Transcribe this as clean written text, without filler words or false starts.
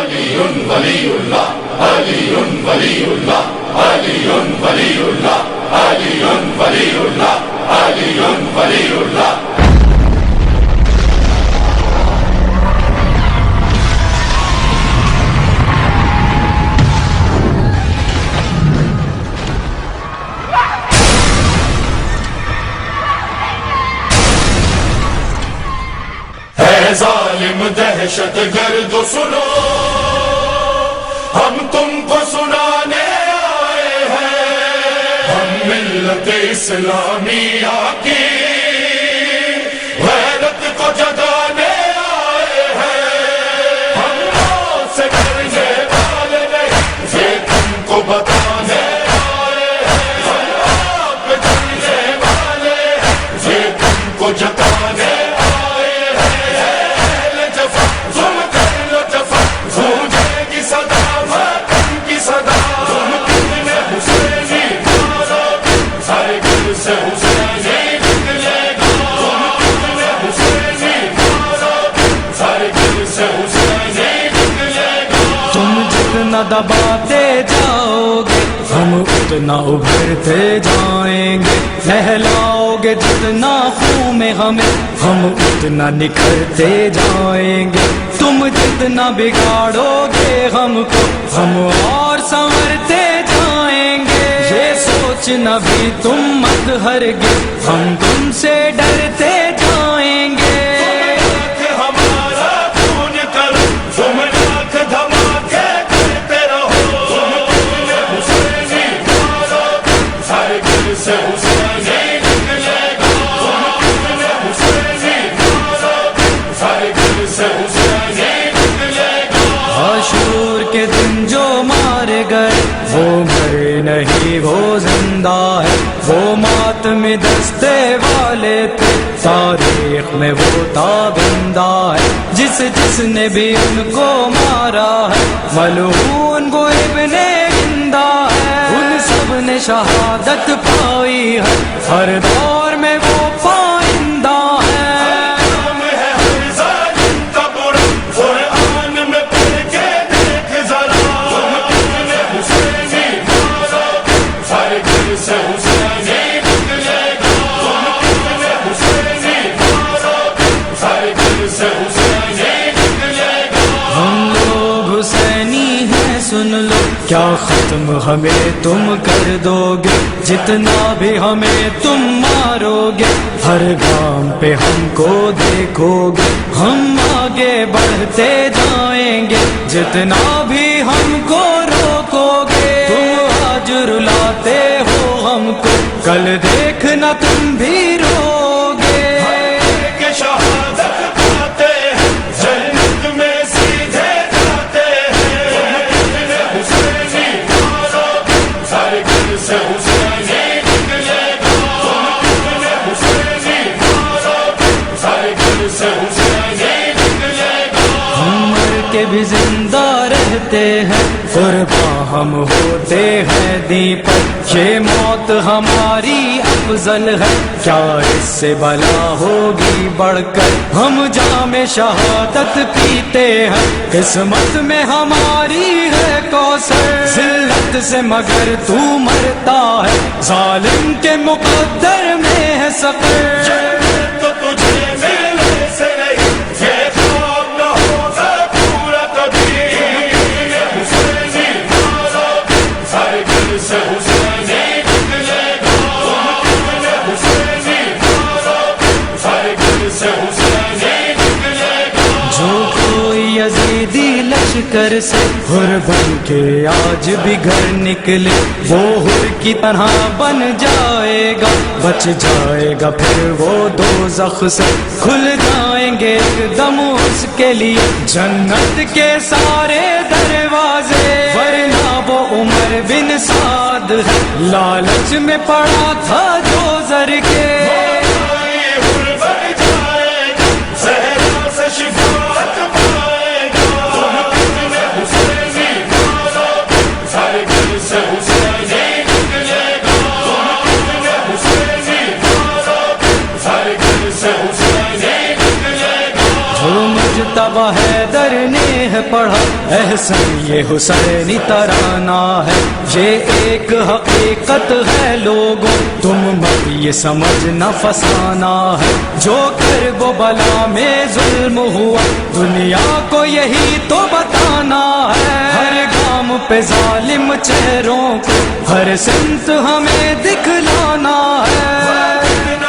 علی ولی اللہ علی ولی اللہ علی ولی اللہ علی ولی اللہ علی ولی اللہ ظالم دہشت گرد سنو ہم تم کو سنانے آئے ہیں ہم ملت اسلامیہ کی غیرت کو جگانے آئے ہیں ہم موت سے ڈرنے والے نہیں یہ تم کو بتانے آئے ہیں ہم آپ پہ ڈرنے والے یہ تم کو جتانے دباتے جاؤ گے ہم اتنا ابھرتے جائیں گے نہلاؤ گے جتنا خون میں ہمیں ہم اتنا نکھرتے جائیں گے تم جتنا بگاڑو گے ہم کو ہم اور سنورتے جائیں گے یہ سوچنا بھی تم مت ہرگز ہم تم سے ڈرتے جائیں گے عاشور کے دن جو مارے گئے وہ مرے نہیں وہ زندہ ہے وہ ماتم دستے والے تھے تاریخ میں وہ تابندہ ہے جس نے بھی ان کو مارا ہے ملعون وہ ابن ہندہ ہے ان سب نے شہادت پائی ہے ہر دور میں وہ پائندہ ہے سن لو کیا ختم ہمیں تم کر دو گے جتنا بھی ہمیں تم مارو گے ہر گام پہ ہم کو دیکھو گے ہم آگے بڑھتے جائیں گے جتنا بھی ہم کو روکو گے تم آج رلاتے ہو ہم کو کل دیکھنا تم بھی رو گے کے بھی زندہ رہتے ہیں قرباں ہم ہوتے ہیں دیپک یہ موت ہماری افضل ہے کیا اس سے بلا ہوگی بڑھ کر ہم جام شہادت پیتے ہیں قسمت میں ہماری ہے کوثر ذلت سے مگر تو مرتا ہے ظالم کے مقدر میں ہے سفر لشکر سے حر بن کے آج بھی گھر نکلے وہ حر کی طرح بن جائے گا بچ جائے گا پھر وہ دوزخ سے کھل جائیں گے ایک دم اس کے لیے جنت کے سارے دروازے ورنہ وہ عمر بن سعد ہے لالچ میں پڑا تھا جو زر کے حیدر نے پڑھا احسن یہ حسینی ترانہ ہے، یہ ایک حقیقت ہے لوگوں، تم مت یہ سمجھنا فسانہ ہے، جو کرب و بلا میں ظلم ہوا دنیا کو یہی تو بتانا ہے، ہر گام پہ ظالم چہروں کو ہر سمت ہمیں دکھلانا ہے۔